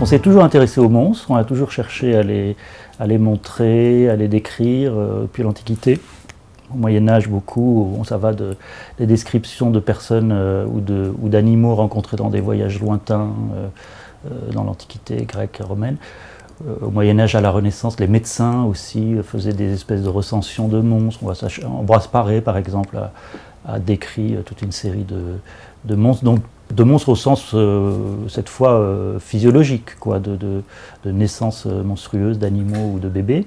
On s'est toujours intéressé aux monstres, on a toujours cherché à les montrer, à les décrire, depuis l'Antiquité. Au Moyen-Âge, beaucoup, ça va des descriptions de personnes ou d'animaux rencontrés dans des voyages lointains dans l'Antiquité grecque et romaine. Au Moyen-Âge, à la Renaissance, les médecins aussi faisaient des espèces de recensions de monstres. Ambroise Paré, par exemple, a décrit toute une série de monstres, donc de monstres au sens, cette fois, physiologique, quoi, de naissances monstrueuses d'animaux ou de bébés.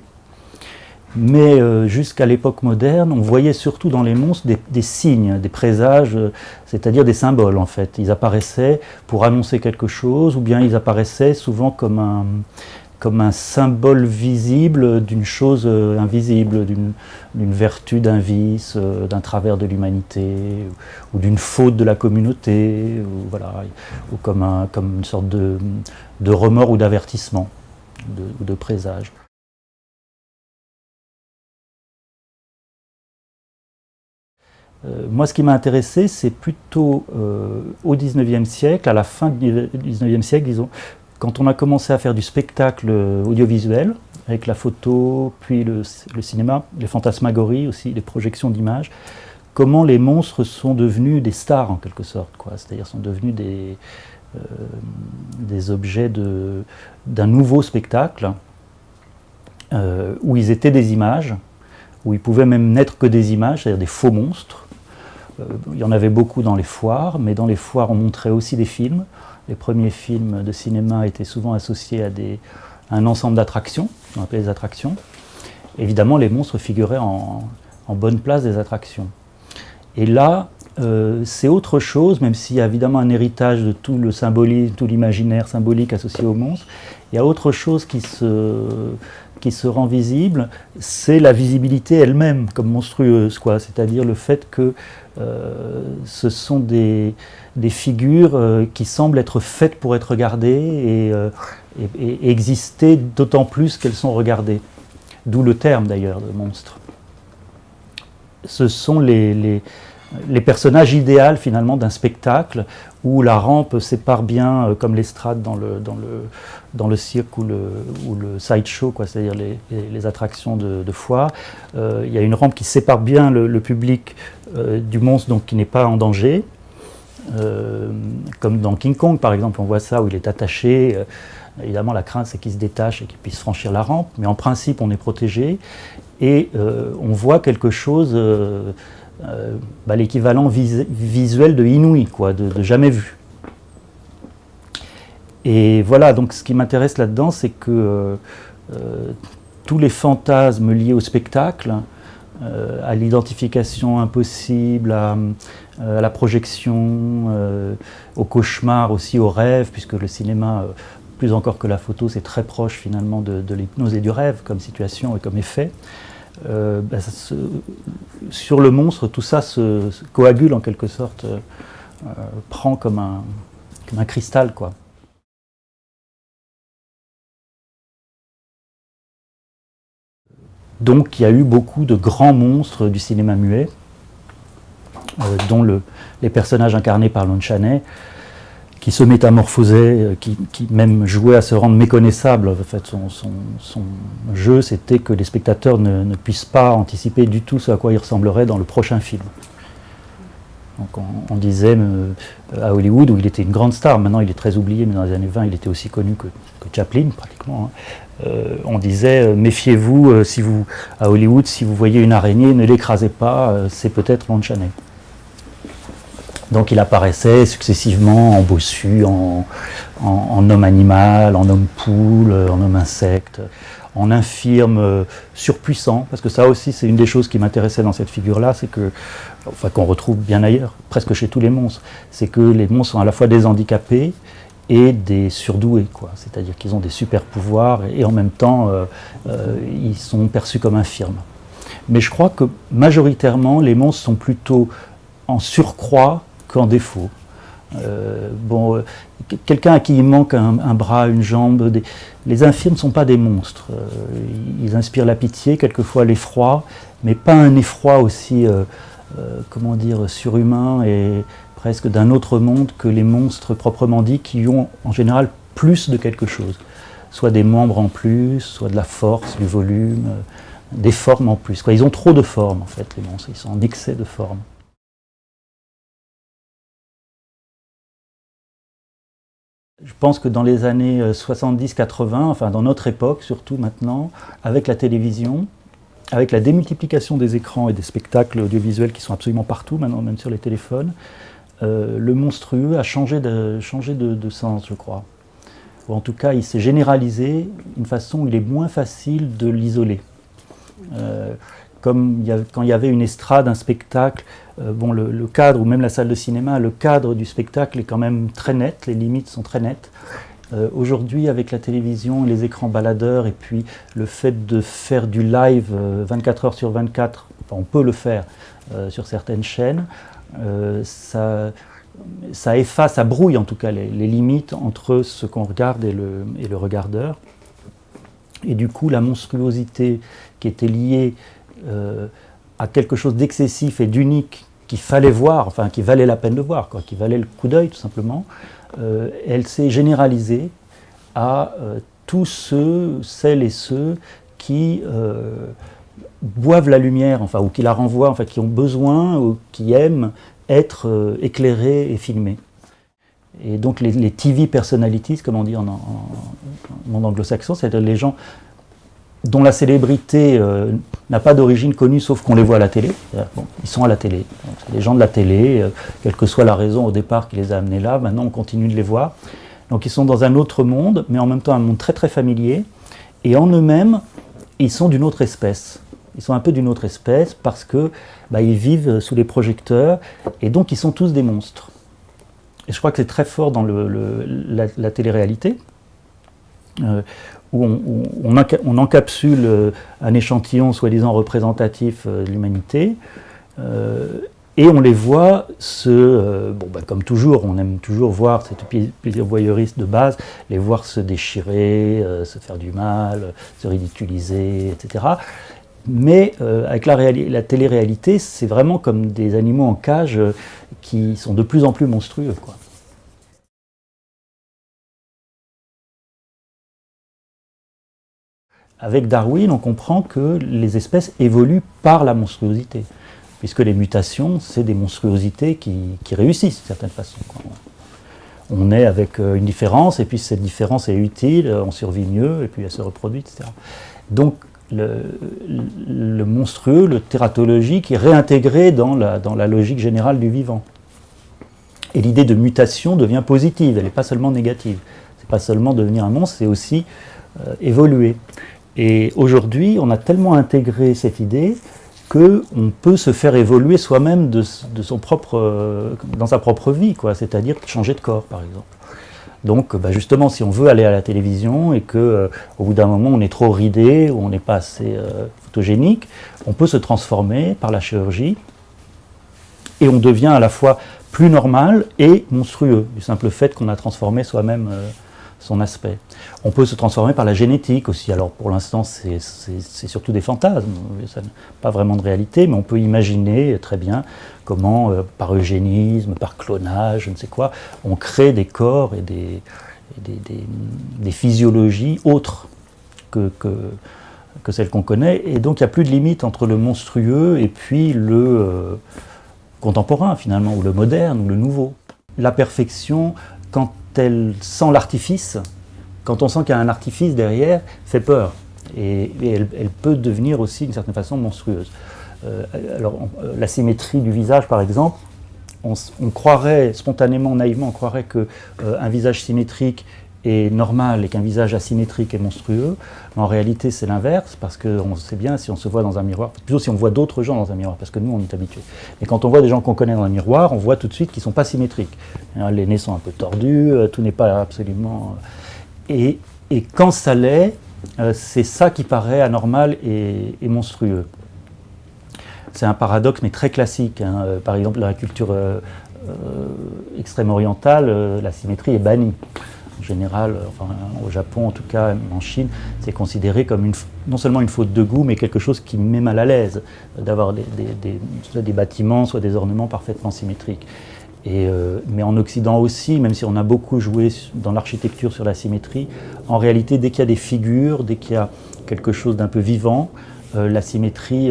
Mais jusqu'à l'époque moderne, on voyait surtout dans les monstres des signes, des présages, c'est-à-dire des symboles en fait. Ils apparaissaient pour annoncer quelque chose, ou bien ils apparaissaient souvent comme un symbole visible d'une chose invisible, d'une vertu, d'un vice, d'un travers de l'humanité, ou d'une faute de la communauté, ou comme une sorte de remords ou d'avertissement, ou de présage. Moi, ce qui m'a intéressé, c'est plutôt au XIXe siècle, à la fin du XIXe siècle, disons, quand on a commencé à faire du spectacle audiovisuel, avec la photo, puis le cinéma, les fantasmagories aussi, les projections d'images, comment les monstres sont devenus des stars en quelque sorte, quoi. C'est-à-dire sont devenus des objets d'un nouveau spectacle, où ils étaient des images, où ils pouvaient même n'être que des images, c'est-à-dire des faux monstres. Il y en avait beaucoup dans les foires, mais dans les foires on montrait aussi des films. Les premiers films de cinéma étaient souvent associés à un ensemble d'attractions, on appelait les attractions. Évidemment, les monstres figuraient en bonne place des attractions. Et là, c'est autre chose, même s'il y a évidemment un héritage de tout le symbolisme, tout l'imaginaire symbolique associé aux monstres, il y a autre chose qui se rend visible, c'est la visibilité elle-même comme monstrueuse, quoi. C'est-à-dire le fait que ce sont des figures qui semblent être faites pour être regardées et exister d'autant plus qu'elles sont regardées. D'où le terme d'ailleurs de monstre. Ce sont les personnages idéaux finalement d'un spectacle où la rampe sépare bien, comme l'estrade dans le cirque ou le sideshow, c'est-à-dire les attractions de foire. Il y a une rampe qui sépare bien le public du monstre, donc qui n'est pas en danger. Comme dans King Kong par exemple, on voit ça où il est attaché. Évidemment, la crainte c'est qu'il se détache et qu'il puisse franchir la rampe, mais en principe on est protégé et on voit quelque chose. L'équivalent visuel de inouï, quoi, de jamais vu. Et voilà, donc ce qui m'intéresse là-dedans, c'est que tous les fantasmes liés au spectacle, à l'identification impossible, à la projection, au cauchemar aussi, au rêve, puisque le cinéma, plus encore que la photo, c'est très proche finalement de l'hypnose et du rêve comme situation et comme effet. Sur le monstre, tout ça se coagule en quelque sorte, prend comme un cristal, quoi. Donc il y a eu beaucoup de grands monstres du cinéma muet, dont les personnages incarnés par Lon Chaney, qui se métamorphosait, qui même jouait à se rendre méconnaissable. En fait, son jeu, c'était que les spectateurs ne puissent pas anticiper du tout ce à quoi il ressemblerait dans le prochain film. Donc on disait à Hollywood, où il était une grande star, maintenant il est très oublié, mais dans les années 20, il était aussi connu que Chaplin, pratiquement. On disait, méfiez-vous, à Hollywood, si vous voyez une araignée, ne l'écrasez pas, c'est peut-être Lon Chaney. Donc il apparaissait successivement en bossu, en homme animal, en homme poule, en homme insecte, en infirme surpuissant, parce que ça aussi c'est une des choses qui m'intéressait dans cette figure-là, c'est que, qu'on retrouve bien ailleurs, presque chez tous les monstres, c'est que les monstres sont à la fois des handicapés et des surdoués, quoi. C'est-à-dire qu'ils ont des super pouvoirs et en même temps ils sont perçus comme infirmes. Mais je crois que majoritairement les monstres sont plutôt en surcroît qu'en défaut. Quelqu'un à qui il manque un bras, une jambe, les infirmes ne sont pas des monstres. Ils inspirent la pitié, quelquefois l'effroi, mais pas un effroi aussi, surhumain et presque d'un autre monde que les monstres proprement dits, qui ont en général plus de quelque chose. Soit des membres en plus, soit de la force, du volume, des formes en plus. Ils ont trop de formes en fait, les monstres, ils sont en excès de formes. Je pense que dans les années 70-80, enfin dans notre époque surtout maintenant, avec la télévision, avec la démultiplication des écrans et des spectacles audiovisuels qui sont absolument partout maintenant, même sur les téléphones, le monstrueux a changé de sens, je crois. Ou en tout cas, il s'est généralisé d'une façon où il est moins facile de l'isoler. Comme quand il y avait une estrade, un spectacle, le cadre, ou même la salle de cinéma, le cadre du spectacle est quand même très net, les limites sont très nettes. Aujourd'hui, avec la télévision, les écrans baladeurs, et puis le fait de faire du live 24 heures sur 24, on peut le faire sur certaines chaînes, ça efface, ça brouille en tout cas les limites entre ce qu'on regarde et le regardeur. Et du coup, la monstruosité qui était liée à quelque chose d'excessif et d'unique qu'il fallait voir, enfin qui valait la peine de voir, qui valait le coup d'œil tout simplement, elle s'est généralisée à tous celles et ceux qui boivent la lumière, ou qui la renvoient, qui ont besoin ou qui aiment être éclairés et filmés. Et donc les TV personalities, comme on dit en monde anglo-saxon, c'est-à-dire les gens dont la célébrité n'a pas d'origine connue sauf qu'on les voit à la télé. Ils sont à la télé. C'est les gens de la télé, quelle que soit la raison au départ qui les a amenés là, maintenant on continue de les voir. Donc ils sont dans un autre monde, mais en même temps un monde très très familier. Et en eux-mêmes, ils sont d'une autre espèce. Ils sont un peu d'une autre espèce parce que ils vivent sous les projecteurs et donc ils sont tous des monstres. Et je crois que c'est très fort dans la télé-réalité, où on encapsule un échantillon soi-disant représentatif de l'humanité, et on les voit comme toujours, on aime toujours voir, c'est le plaisir voyeuriste de base, les voir se déchirer, se faire du mal, se ridiculiser, etc. Mais avec la télé-réalité, c'est vraiment comme des animaux en cage qui sont de plus en plus monstrueux, quoi. Avec Darwin, on comprend que les espèces évoluent par la monstruosité, puisque les mutations, c'est des monstruosités qui réussissent d'une certaine façon, quoi. On est avec une différence, et puis cette différence est utile, on survit mieux, et puis elle se reproduit, etc. Donc le monstrueux, le tératologique est réintégré dans la logique générale du vivant. Et l'idée de mutation devient positive, elle n'est pas seulement négative. C'est pas seulement devenir un monstre, c'est aussi évoluer. Et aujourd'hui, on a tellement intégré cette idée qu'on peut se faire évoluer soi-même dans sa propre vie, c'est-à-dire changer de corps, par exemple. Donc justement, si on veut aller à la télévision et qu'au bout d'un moment on est trop ridé ou on n'est pas assez photogénique, on peut se transformer par la chirurgie et on devient à la fois plus normal et monstrueux, du simple fait qu'on a transformé soi-même son aspect. On peut se transformer par la génétique aussi. Alors pour l'instant c'est surtout des fantasmes, ça n'a pas vraiment de réalité, mais on peut imaginer très bien comment par eugénisme, par clonage, je ne sais quoi, on crée des corps et des physiologies autres que celles qu'on connaît, et donc il n'y a plus de limite entre le monstrueux et puis le contemporain finalement, ou le moderne, ou le nouveau. La perfection, quand elle sent l'artifice, quand on sent qu'il y a un artifice derrière, fait peur. Et elle peut devenir aussi d'une certaine façon monstrueuse. La symétrie du visage par exemple, on croirait spontanément, naïvement, on croirait qu'un visage symétrique est normal et qu'un visage asymétrique est monstrueux. Mais en réalité c'est l'inverse, parce qu'on sait bien si on se voit dans un miroir, plutôt si on voit d'autres gens dans un miroir, parce que nous on est habitués. Mais quand on voit des gens qu'on connaît dans un miroir, on voit tout de suite qu'ils ne sont pas symétriques. Les nez sont un peu tordus, tout n'est pas absolument... Et quand ça l'est, c'est ça qui paraît anormal et monstrueux. C'est un paradoxe mais très classique, hein. Par exemple dans la culture extrême-orientale, la symétrie est bannie. En général, au Japon en tout cas, en Chine, c'est considéré comme non seulement une faute de goût, mais quelque chose qui met mal à l'aise, d'avoir soit des bâtiments, soit des ornements parfaitement symétriques. Mais en Occident aussi, même si on a beaucoup joué dans l'architecture sur la symétrie, en réalité, dès qu'il y a des figures, dès qu'il y a quelque chose d'un peu vivant, la symétrie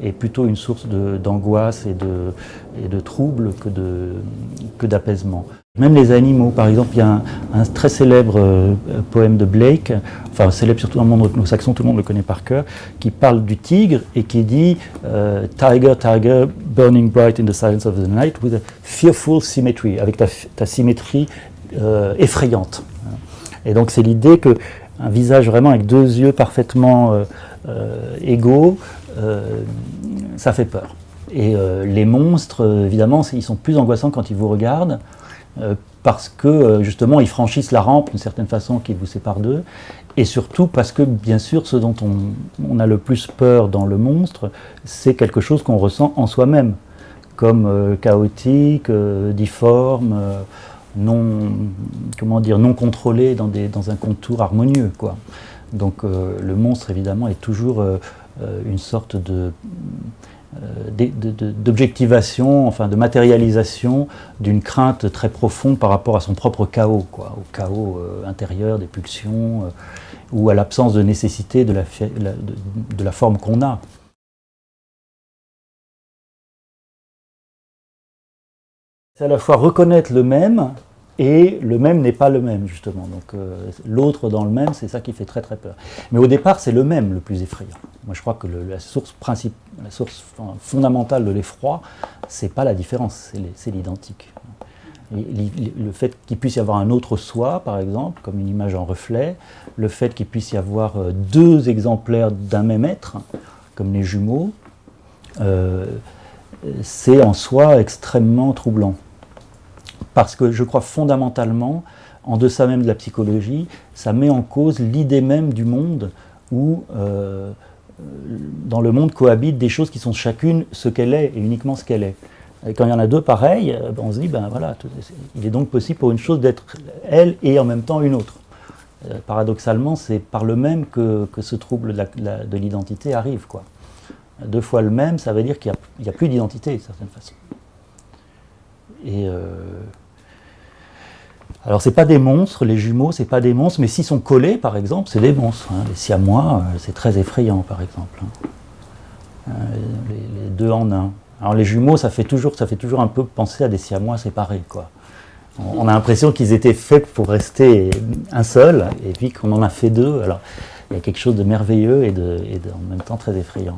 est plutôt une source d'angoisse et de trouble que d'apaisement. Même les animaux, par exemple, il y a un très célèbre poème de Blake, enfin célèbre surtout dans le monde anglo-saxon, tout le monde le connaît par cœur, qui parle du tigre et qui dit Tiger, tiger, burning bright in the silence of the night with a fearful symmetry, avec ta symétrie effrayante. Et donc c'est l'idée qu'un visage vraiment avec deux yeux parfaitement égaux, ça fait peur. Et les monstres, évidemment, ils sont plus angoissants quand ils vous regardent, parce que justement ils franchissent la rampe d'une certaine façon qui vous sépare d'eux, et surtout parce que bien sûr ce dont on a le plus peur dans le monstre, c'est quelque chose qu'on ressent en soi-même, comme chaotique, difforme, non contrôlé dans un contour harmonieux, quoi. Donc le monstre évidemment est toujours une sorte d'objectivation, enfin de matérialisation d'une crainte très profonde par rapport à son propre chaos, quoi, au chaos intérieur des pulsions, ou à l'absence de nécessité de la forme qu'on a. C'est à la fois reconnaître le même, et le même n'est pas le même, justement. Donc l'autre dans le même, c'est ça qui fait très très peur. Mais au départ, c'est le même le plus effrayant. Moi, je crois que la source fondamentale de l'effroi, c'est pas la différence, c'est l'identique. Le fait qu'il puisse y avoir un autre soi, par exemple, comme une image en reflet, le fait qu'il puisse y avoir deux exemplaires d'un même être, comme les jumeaux, c'est en soi extrêmement troublant. Parce que je crois fondamentalement, en deçà même de la psychologie, ça met en cause l'idée même du monde où, dans le monde, cohabitent des choses qui sont chacune ce qu'elle est et uniquement ce qu'elle est. Et quand il y en a deux pareilles, on se dit, ben voilà, il est donc possible pour une chose d'être elle et en même temps une autre. Paradoxalement, c'est par le même que ce trouble de l'identité arrive, quoi. Deux fois le même, ça veut dire qu'il n'y a plus d'identité, d'une certaine façon. Et alors c'est pas des monstres, les jumeaux, c'est pas des monstres, mais s'ils sont collés, par exemple, c'est des monstres. Hein. Les siamois, c'est très effrayant, par exemple. Hein. Les deux en un. Alors les jumeaux, ça fait toujours un peu penser à des siamois séparés, quoi. On a l'impression qu'ils étaient faits pour rester un seul, et puis qu'on en a fait deux. Alors il y a quelque chose de merveilleux et en même temps très effrayant.